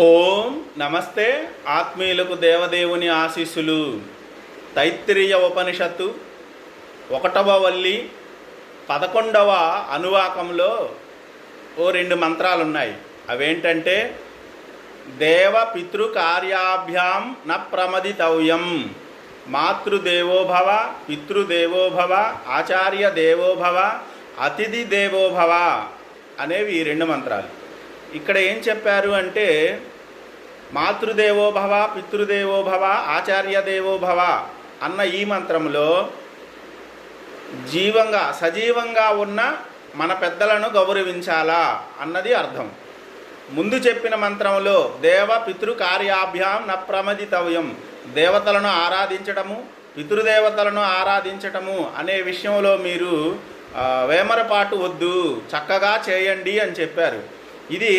ఓం నమస్తే. ఆత్మీయులకు దేవదేవుని ఆశీస్సులు. తైత్తిరీయ ఉపనిషత్తు 1వ వల్లి 11వ అనువాకంలో ఓ 2 మంత్రాలు ఉన్నాయి. అవేంటంటే దేవ పితృ కార్యాభ్యాం న ప్రమదితవ్యం, మాతృదేవోభవ, పితృదేవోభవ, ఆచార్య దేవోభవ, అతిథి దేవోభవ అనేవి ఈ 2 మంత్రాలు. ఇక్కడ ఏం చెప్పారు అంటే మాతృదేవోభవ, పితృదేవోభవ, ఆచార్య దేవోభవ అన్న ఈ మంత్రంలో సజీవంగా ఉన్న మన పెద్దలను గౌరవించాలా అన్నది అర్థం. ముందు చెప్పిన మంత్రంలో దేవ పితృ కార్యాభ్యాం న ప్రమదితవ్యం, దేవతలను ఆరాధించటము, పితృదేవతలను ఆరాధించటము అనే విషయంలో మీరు వేమరపాటు వద్దు, చక్కగా చేయండి అని చెప్పారు. ఇది